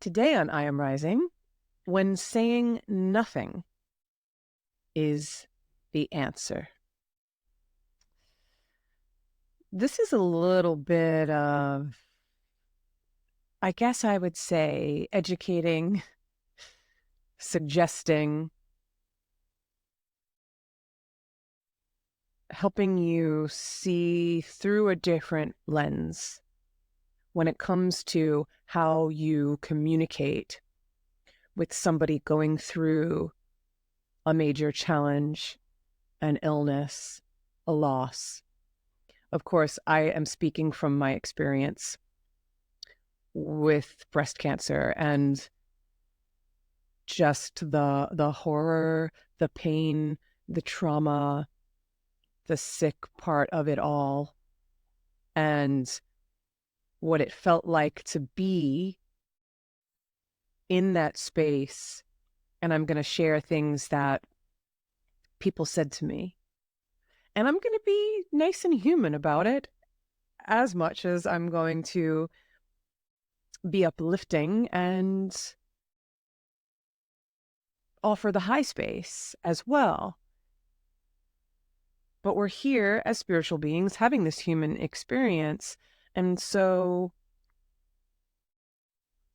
Today on I Am Rising, when saying nothing is the answer. This is a little bit of, I guess I would say, educating, suggesting, helping you see through a different lens when it comes to how you communicate with somebody going through a major challenge, an illness, a loss. Of course, I am speaking from my experience with breast cancer and just the horror, the pain, the trauma, the sick part of it all, and what it felt like to be in that space. And I'm going to share things that people said to me. And I'm going to be nice and human about it as much as I'm going to be uplifting and offer the high space as well. But we're here as spiritual beings having this human experience. And so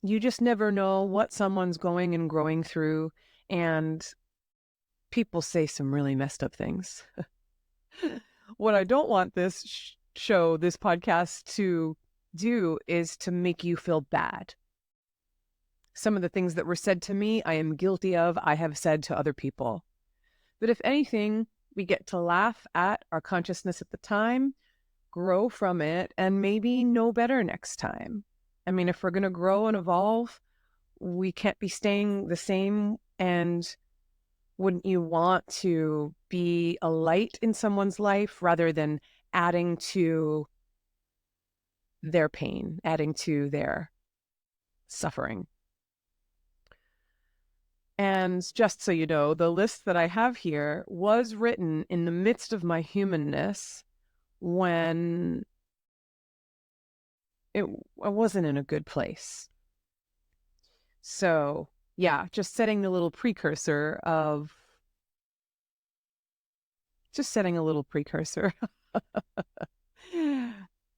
you just never know what someone's going and growing through. And people say some really messed up things. What I don't want this show, this podcast to do is to make you feel bad. Some of the things that were said to me, I am guilty of, I have said to other people. But if anything, we get to laugh at our consciousness at the time, grow from it, and maybe know better next time. I mean, if we're going to grow and evolve, we can't be staying the same. And wouldn't you want to be a light in someone's life rather than adding to their pain, adding to their suffering? And just so you know, the list that I have here was written in the midst of my humanness when I wasn't in a good place. So, yeah, just setting a little precursor. And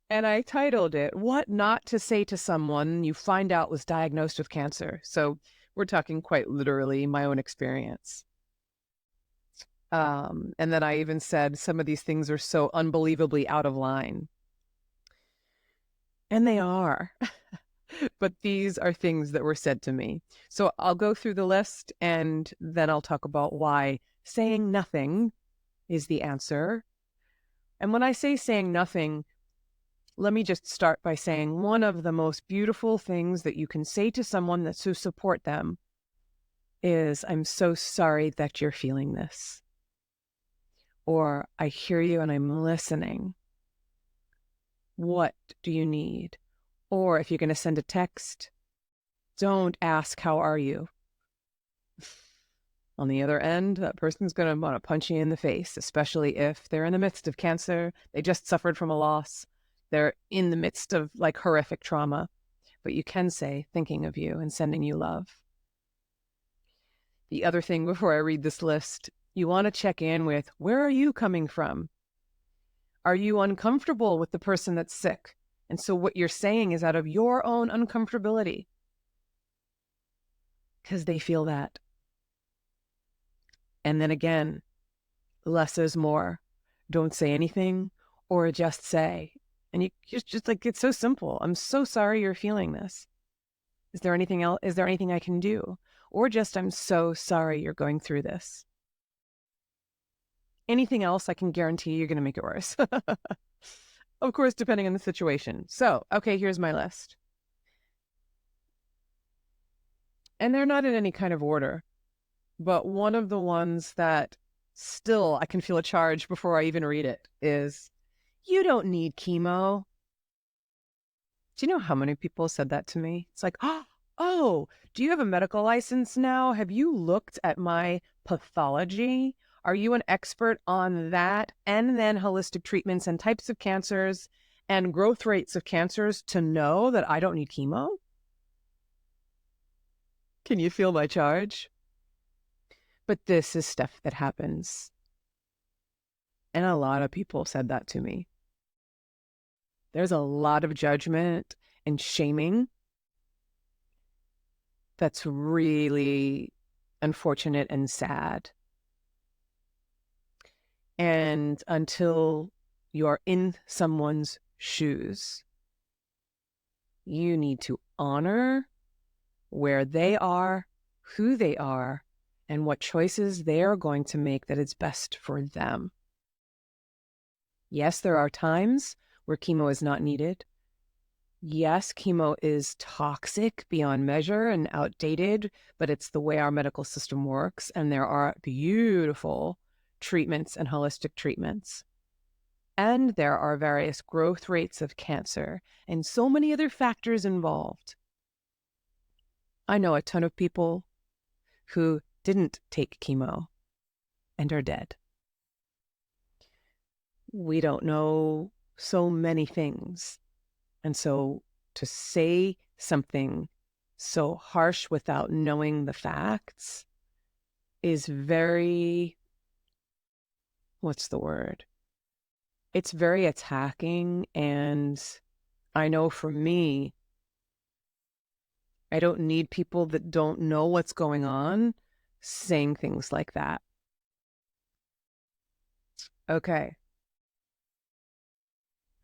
I titled it, What Not to Say to Someone You Find Out Was Diagnosed with Cancer. So we're talking quite literally my own experience. And then I even said some of these things are so unbelievably out of line. And they are. But these are things that were said to me. So I'll go through the list and then I'll talk about why saying nothing is the answer. And when I say saying nothing, let me just start by saying one of the most beautiful things that you can say to someone that's to support them is, I'm so sorry that you're feeling this. Or, I hear you and I'm listening. What do you need? Or if you're going to send a text, don't ask, how are you? On the other end, that person's going to want to punch you in the face, especially if they're in the midst of cancer, they just suffered from a loss, they're in the midst of like horrific trauma. But you can say, thinking of you and sending you love. The other thing before I read this list, you want to check in with, where are you coming from? Are you uncomfortable with the person that's sick? And so what you're saying is out of your own uncomfortability, because they feel that. And then again, less is more. Don't say anything or just say. And you just like, it's so simple. I'm so sorry you're feeling this. Is there anything else? Is there anything I can do? Or just, I'm so sorry you're going through this. Anything else, I can guarantee you're going to make it worse. Of course, depending on the situation. So, okay, here's my list. And they're not in any kind of order. But one of the ones that still I can feel a charge before I even read it is, you don't need chemo. Do you know how many people said that to me? It's like, oh, do you have a medical license now? Have you looked at my pathology? Are you an expert on that? And then holistic treatments and types of cancers and growth rates of cancers to know that I don't need chemo? Can you feel my charge? But this is stuff that happens. And a lot of people said that to me. There's a lot of judgment and shaming that's really unfortunate and sad. And until you're in someone's shoes, you need to honor where they are, who they are, and what choices they are going to make that is best for them. Yes, there are times where chemo is not needed. Yes, chemo is toxic beyond measure and outdated, but it's the way our medical system works. And there are beautiful treatments and holistic treatments. And there are various growth rates of cancer and so many other factors involved. I know a ton of people who didn't take chemo and are dead. We don't know so many things. And so to say something so harsh without knowing the facts is very, what's the word? It's very attacking. And I know for me, I don't need people that don't know what's going on saying things like that. Okay.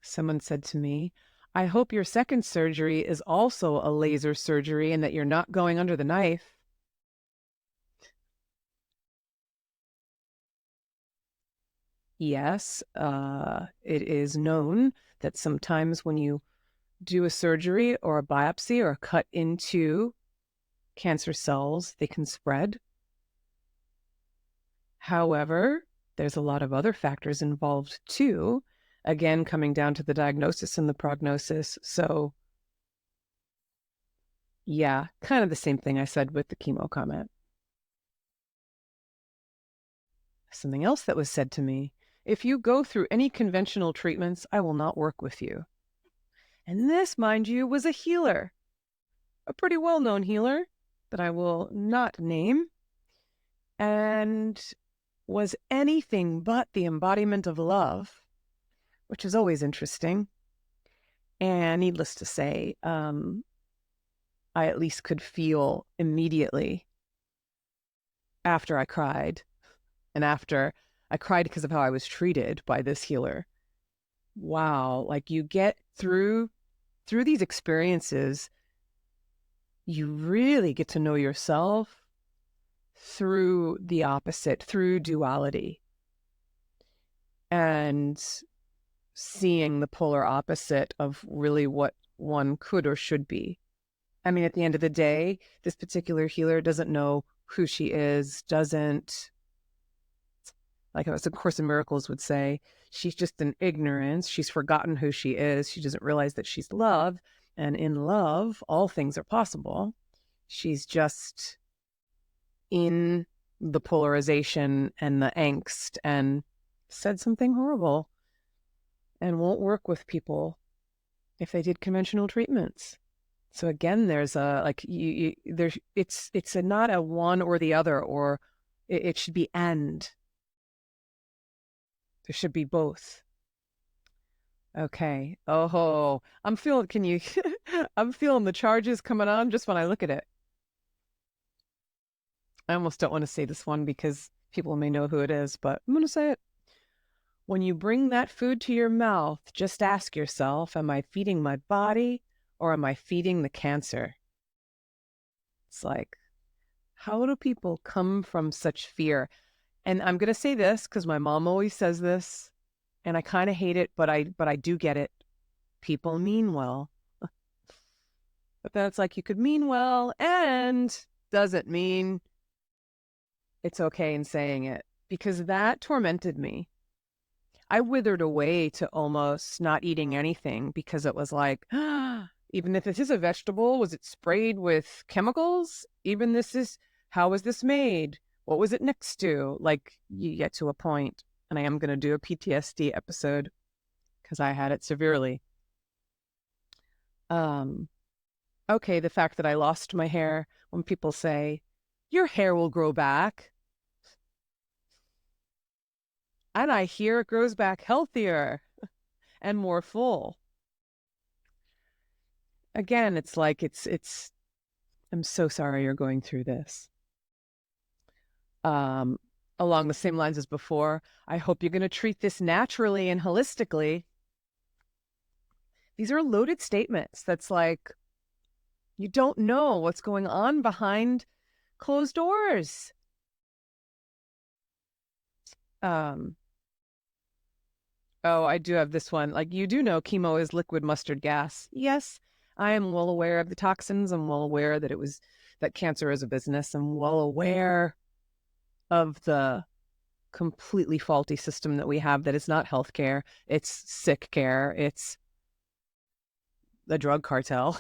Someone said to me, I hope your second surgery is also a laser surgery and that you're not going under the knife. Yes, it is known that sometimes when you do a surgery or a biopsy or a cut into cancer cells, they can spread. However, there's a lot of other factors involved too. Again, coming down to the diagnosis and the prognosis. So yeah, kind of the same thing I said with the chemo comment. Something else that was said to me, if you go through any conventional treatments, I will not work with you. And this, mind you, was a healer, a pretty well-known healer that I will not name, and was anything but the embodiment of love, which is always interesting. And needless to say, I at least could feel immediately after I cried, and after I cried because of how I was treated by this healer. Wow, like you get through these experiences, you really get to know yourself through the opposite, through duality, and seeing the polar opposite of really what one could or should be. I mean, at the end of the day, this particular healer doesn't know who she is, doesn't, like as A Course in Miracles would say, she's just in ignorance. She's forgotten who she is. She doesn't realize that she's love. And in love, all things are possible. She's just in the polarization and the angst and said something horrible and won't work with people if they did conventional treatments. So again, there's a like there's it's a not a one or the other, or it should be and. There should be both. Okay. Oh, I'm feeling. Can you? I'm feeling the charges coming on just when I look at it. I almost don't want to say this one because people may know who it is, but I'm going to say it. When you bring that food to your mouth, just ask yourself, am I feeding my body or am I feeding the cancer? It's like, how do people come from such fear? And I'm going to say this because my mom always says this, and I kind of hate it, but I do get it. People mean well. But then it's like you could mean well and doesn't mean it's okay in saying it, because that tormented me. I withered away to almost not eating anything because it was like, even if this is a vegetable, was it sprayed with chemicals? Even this is, how was this made? What was it next to? Like, you get to a point, and I am going to do a PTSD episode because I had it severely. Okay, the fact that I lost my hair, when people say, your hair will grow back, and I hear it grows back healthier and more full. Again, it's like I'm so sorry you're going through this. Um, Along the same lines as before, I hope you're going to treat this naturally and holistically. These are loaded statements. That's like, you don't know what's going on behind closed doors. Um, oh, I do have this one. Like, you do know chemo is liquid mustard gas. Yes, I am well aware of the toxins. I'm well aware that that cancer is a business. I'm well aware of the completely faulty system that we have, that is not healthcare. It's sick care. It's the drug cartel,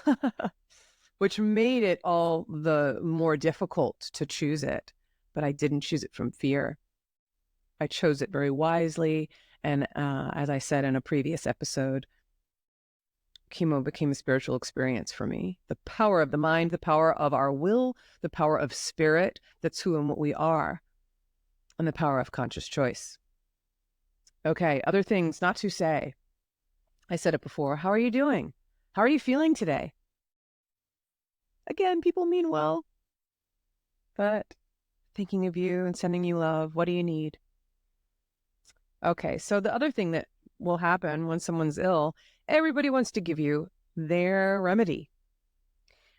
which made it all the more difficult to choose it. But I didn't choose it from fear. I chose it very wisely. And as I said in a previous episode, chemo became a spiritual experience for me. The power of the mind, the power of our will, the power of spirit, that's who and what we are, and the power of conscious choice. Okay, other things not to say. I said it before. How are you doing? How are you feeling today? Again, people mean well, but thinking of you and sending you love. What do you need? Okay, so the other thing that will happen when someone's ill, everybody wants to give you their remedy.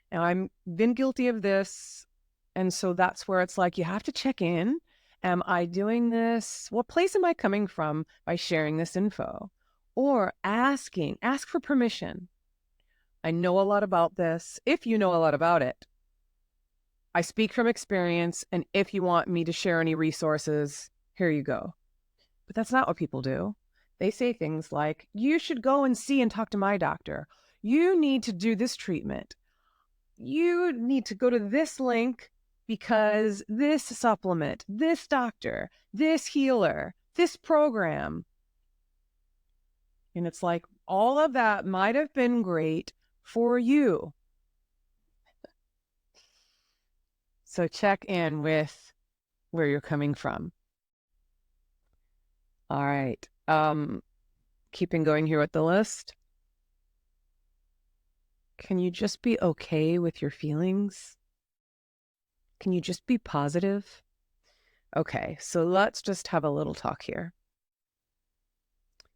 Now, I've been guilty of this. And so that's where it's like, you have to check in. Am I doing this? What place am I coming from by sharing this info? Or ask for permission. I know a lot about this. If you know a lot about it, I speak from experience. And if you want me to share any resources, here you go. But that's not what people do. They say things like, you should go and see and talk to my doctor. You need to do this treatment. You need to go to this link because this supplement, this doctor, this healer, this program. And it's like, all of that might have been great for you. So check in with where you're coming from. All right. Keeping going here with the list. Can you just be okay with your feelings? Can you just be positive? Okay, so let's just have a little talk here.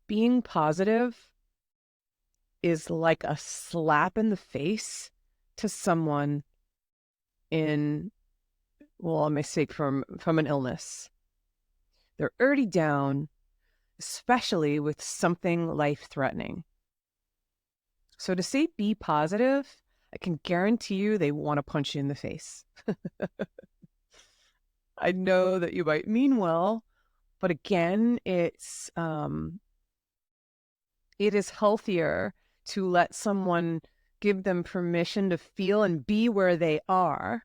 Being positive is like a slap in the face to someone in, well, I may say from an illness. They're already down, especially with something life-threatening. So to say be positive, I can guarantee you they want to punch you in the face. I know that you might mean well, but again, it is healthier to let someone, give them permission to feel and be where they are.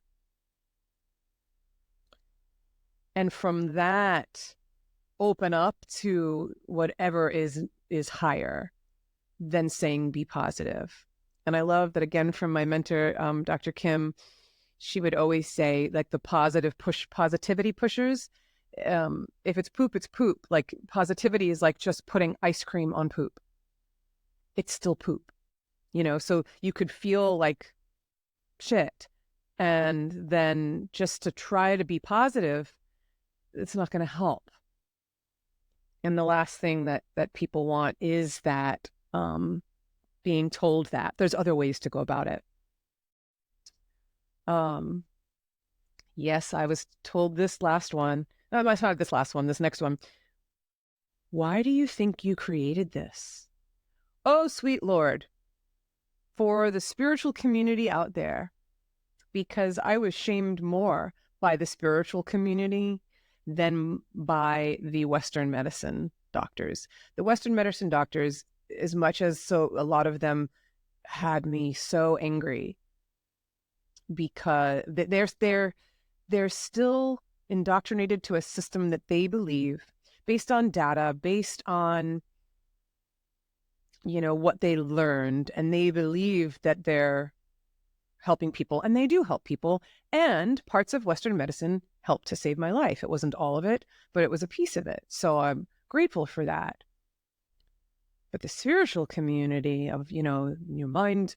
And from that, open up to whatever is higher than saying be positive. And I love that, again, from my mentor, Dr. Kim, she would always say, like, the positivity pushers, if it's poop, it's poop. Like, positivity is like just putting ice cream on poop. It's still poop, so you could feel like shit. And then just to try to be positive, it's not going to help. And the last thing that people want is that being told that there's other ways to go about it. Yes, I was told this last one. No, not this last one, this next one. Why do you think you created this? Oh, sweet Lord, for the spiritual community out there, because I was shamed more by the spiritual community than by the Western medicine doctors. The Western medicine doctors, as much as so a lot of them had me so angry, because they're still indoctrinated to a system that they believe, based on data, based on what they learned, and they believe that they're helping people, and they do help people. And parts of Western medicine helped to save my life. It wasn't all of it, but it was a piece of it. So I'm grateful for that. But the spiritual community of, your mind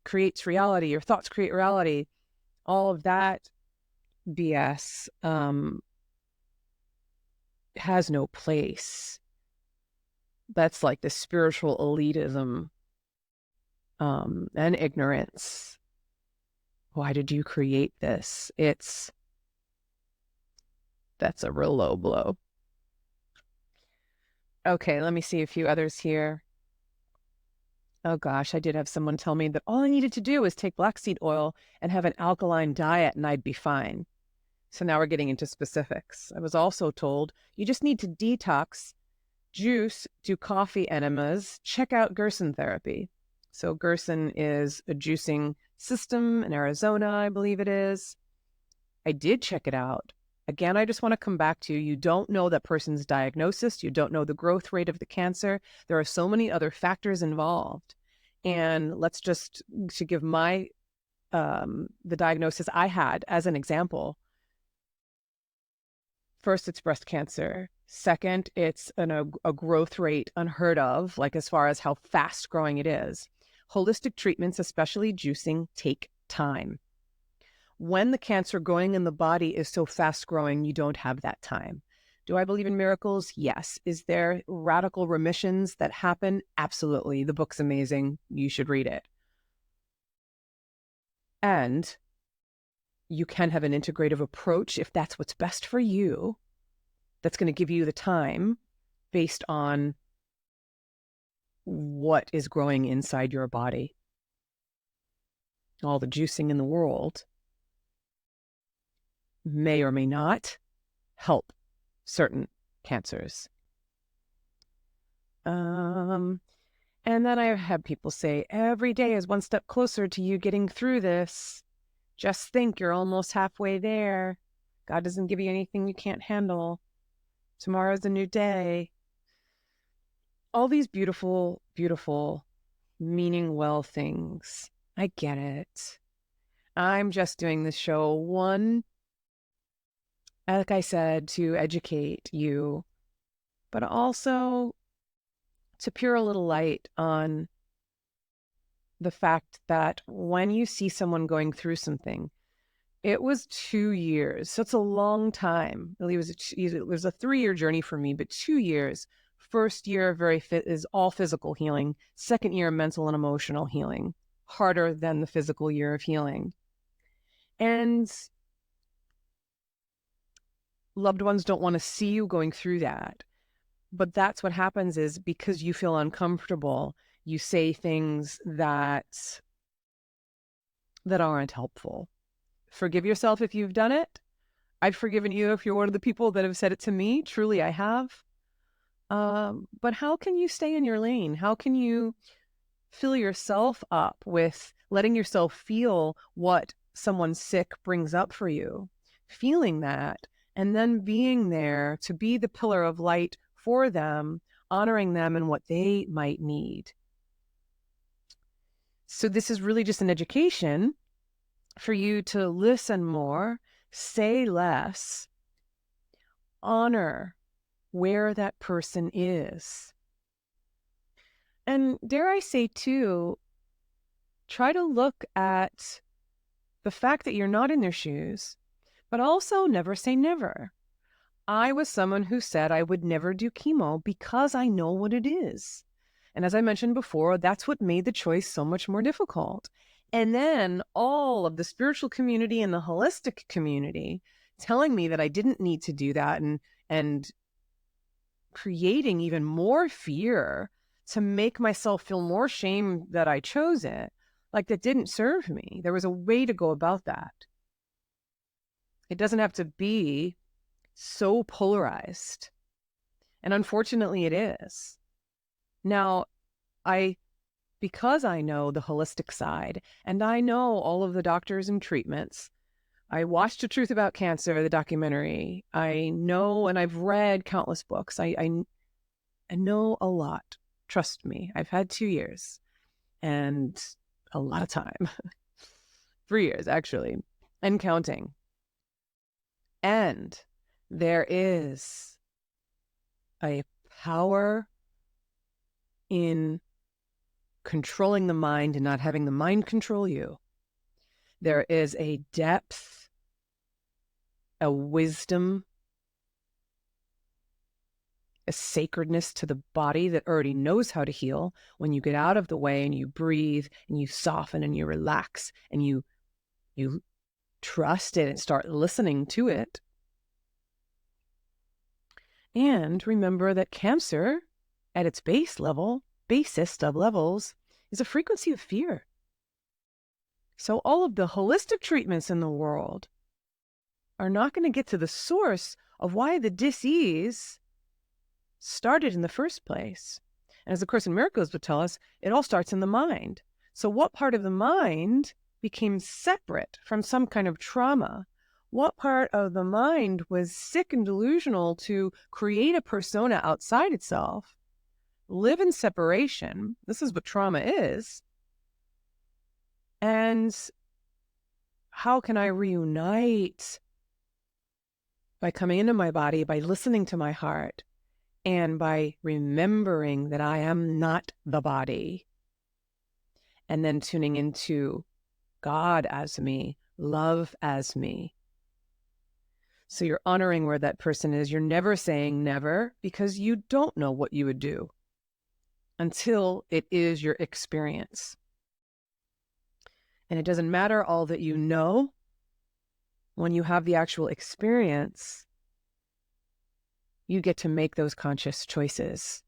creates reality, your thoughts create reality, all of that BS has no place. That's like the spiritual elitism and ignorance. Why did you create this? That's a real low blow. Okay, let me see a few others here. Oh gosh, I did have someone tell me that all I needed to do was take black seed oil and have an alkaline diet and I'd be fine. So now we're getting into specifics. I was also told you just need to detox, juice, do coffee enemas, check out Gerson therapy. So Gerson is a juicing system in Arizona, I believe it is. I did check it out. Again, I just want to come back to you don't know that person's diagnosis. You don't know the growth rate of the cancer. There are so many other factors involved. And let's just, to give my, the diagnosis I had as an example. First, it's breast cancer. Second, it's a growth rate unheard of, like as far as how fast growing it is. Holistic treatments, especially juicing, take time. When the cancer growing in the body is so fast growing, you don't have that time. Do I believe in miracles? Yes. Is there radical remissions that happen? Absolutely. The book's amazing. You should read it. And you can have an integrative approach if that's what's best for you. That's going to give you the time based on what is growing inside your body. All the juicing in the world may or may not help certain cancers. And then I have people say, every day is one step closer to you getting through this. Just think you're almost halfway there. God doesn't give you anything you can't handle. Tomorrow's a new day. All these beautiful, beautiful, meaning well things. I get it. I'm just doing this show, one, like I said, to educate you, but also to pour a little light on the fact that when you see someone going through something, it was 2 years. So it's a long time. Really, it was a 3-year journey for me, but 2 years. First year, is all physical healing. Second year, mental and emotional healing. Harder than the physical year of healing. And loved ones don't want to see you going through that. But that's what happens is because you feel uncomfortable, you say things that aren't helpful. Forgive yourself if you've done it. I've forgiven you if you're one of the people that have said it to me. Truly, I have. But how can you stay in your lane? How can you fill yourself up with letting yourself feel what someone sick brings up for you, feeling that, and then being there to be the pillar of light for them, honoring them and what they might need. So this is really just an education for you to listen more, say less, honor where that person is. And dare I say too, try to look at the fact that you're not in their shoes, but also never say never. I was someone who said I would never do chemo because I know what it is. And as I mentioned before, that's what made the choice so much more difficult. And then all of the spiritual community and the holistic community telling me that I didn't need to do that and creating even more fear to make myself feel more shame that I chose it, like that didn't serve me. There was a way to go about that. It doesn't have to be so polarized. And unfortunately it is. Now, because I know the holistic side and I know all of the doctors and treatments, I watched The Truth About Cancer, the documentary. I know, and I've read countless books. I know a lot. Trust me, I've had 2 years and a lot of time. 3 years, actually, and counting. And there is a power in controlling the mind and not having the mind control you. There is a depth, a wisdom, a sacredness to the body that already knows how to heal when you get out of the way and you breathe and you soften and you relax and you trust it and start listening to it. And remember that Cancer, at its basest of levels, is a frequency of fear. So all of the holistic treatments in the world are not going to get to the source of why the dis-ease started in the first place. And as the Course in Miracles would tell us, it all starts in the mind. So what part of the mind became separate from some kind of trauma? What part of the mind was sick and delusional to create a persona outside itself, live in separation? This is what trauma is. And how can I reunite? By coming into my body, by listening to my heart, and by remembering that I am not the body. And then tuning into God as me, love as me. So you're honoring where that person is. You're never saying never, because you don't know what you would do until it is your experience. And it doesn't matter all that you know. When you have the actual experience, you get to make those conscious choices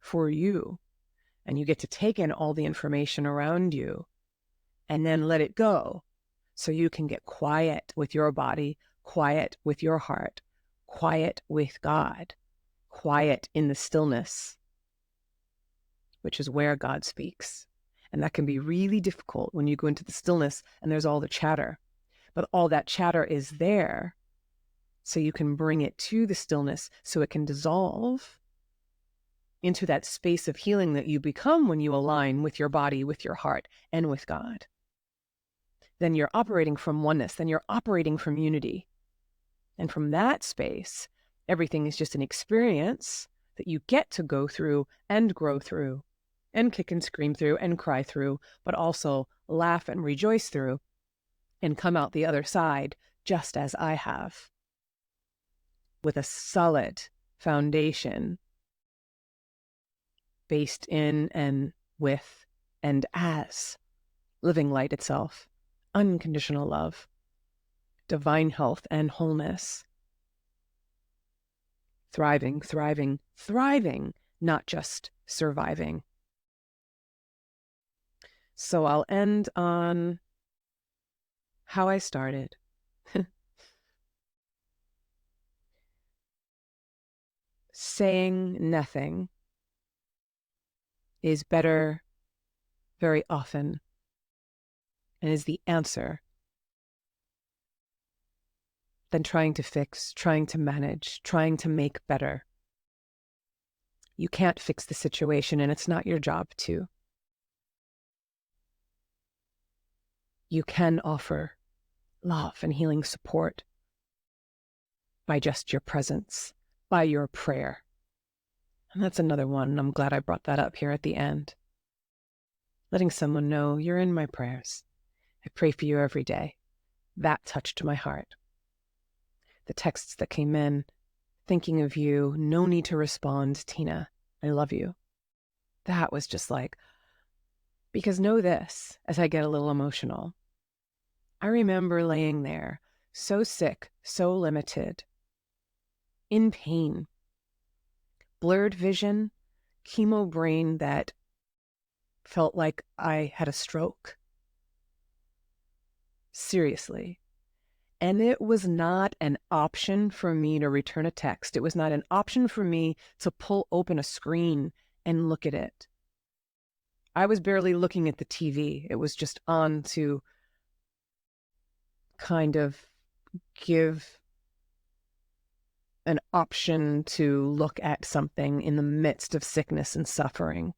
for you. And you get to take in all the information around you and then let it go, so you can get quiet with your body, quiet with your heart, quiet with God, quiet in the stillness, which is where God speaks. And that can be really difficult when you go into the stillness and there's all the chatter. But all that chatter is there so you can bring it to the stillness so it can dissolve into that space of healing that you become when you align with your body, with your heart, and with God. Then you're operating from oneness. Then you're operating from unity. And from that space, everything is just an experience that you get to go through and grow through and kick and scream through and cry through, but also laugh and rejoice through and come out the other side just as I have, with a solid foundation based in and with and as living light itself, unconditional love, divine health and wholeness, thriving, thriving, thriving, not just surviving. So I'll end on how I started. Saying nothing is better very often and is the answer than trying to fix, trying to manage, trying to make better. You can't fix the situation, and it's not your job to. You can offer love and healing support by just your presence, by your prayer. And that's another one, and I'm glad I brought that up here at the end. Letting someone know you're in my prayers. I pray for you every day. That touched my heart. The texts that came in, thinking of you, no need to respond, Tina, I love you. That was just like, because know this, as I get a little emotional, I remember laying there, so sick, so limited, in pain, blurred vision, chemo brain that felt like I had a stroke. Seriously. And it was not an option for me to return a text. It was not an option for me to pull open a screen and look at it. I was barely looking at the TV. It was just on to kind of give an option to look at something in the midst of sickness and suffering.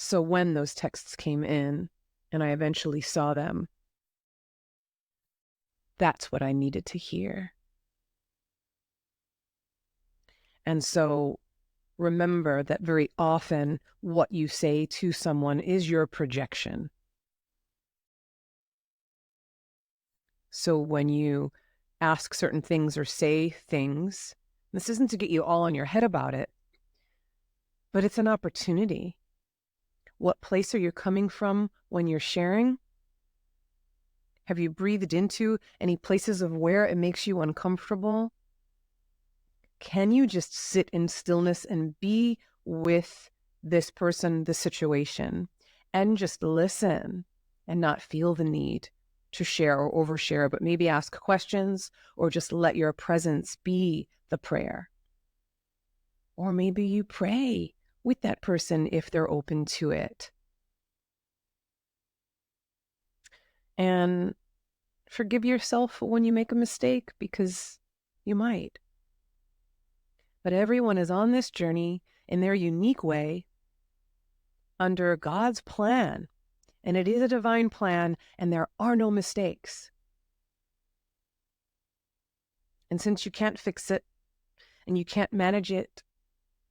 So when those texts came in and I eventually saw them, that's what I needed to hear. And so remember that very often what you say to someone is your projection. So when you ask certain things or say things, this isn't to get you all on your head about it, but it's an opportunity. What place are you coming from when you're sharing? Have you breathed into any places of where it makes you uncomfortable? Can you just sit in stillness and be with this person, the situation, and just listen and not feel the need to share or overshare, but maybe ask questions or just let your presence be the prayer? Or maybe you pray with that person if they're open to it. And forgive yourself when you make a mistake, because you might. But everyone is on this journey in their unique way under God's plan. And it is a divine plan, and there are no mistakes. And since you can't fix it and you can't manage it,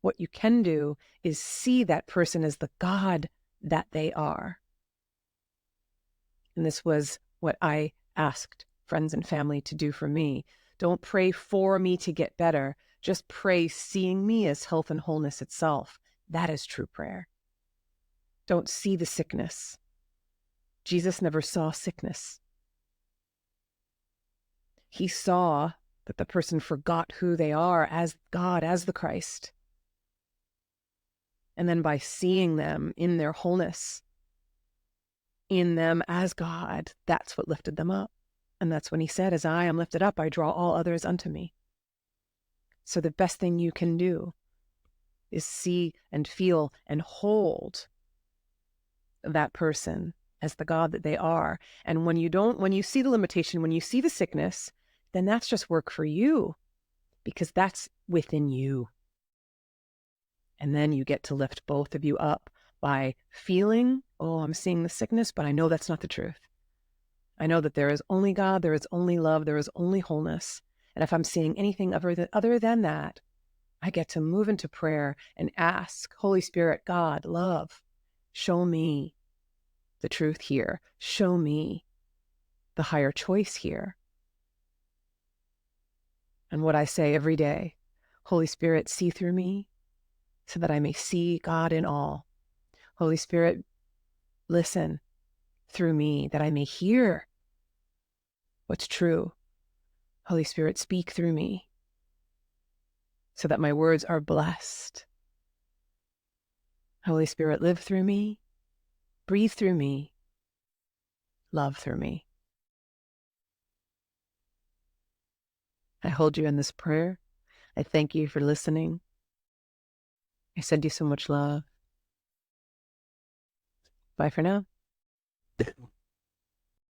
what you can do is see that person as the God that they are. And this was what I asked friends and family to do for me. Don't pray for me to get better. Just pray seeing me as health and wholeness itself. That is true prayer. Don't see the sickness. Jesus never saw sickness. He saw that the person forgot who they are as God, as the Christ. And then by seeing them in their wholeness, in them as God, that's what lifted them up. And that's when he said, as I am lifted up, I draw all others unto me. So the best thing you can do is see and feel and hold that person as the God that they are. And when you see the limitation, when you see the sickness, then that's just work for you, because that's within you. And then you get to lift both of you up by feeling, oh, I'm seeing the sickness, but I know that's not the truth. I know that there is only God, there is only love, there is only wholeness. And if I'm seeing anything other than that, I get to move into prayer and ask, Holy Spirit, God, love, show me the truth here. Show me the higher choice here. And what I say every day, Holy Spirit, see through me so that I may see God in all. Holy Spirit, listen through me that I may hear what's true. Holy Spirit, speak through me so that my words are blessed. Holy Spirit, live through me, breathe through me, love through me. I hold you in this prayer. I thank you for listening. I send you so much love. Bye for now.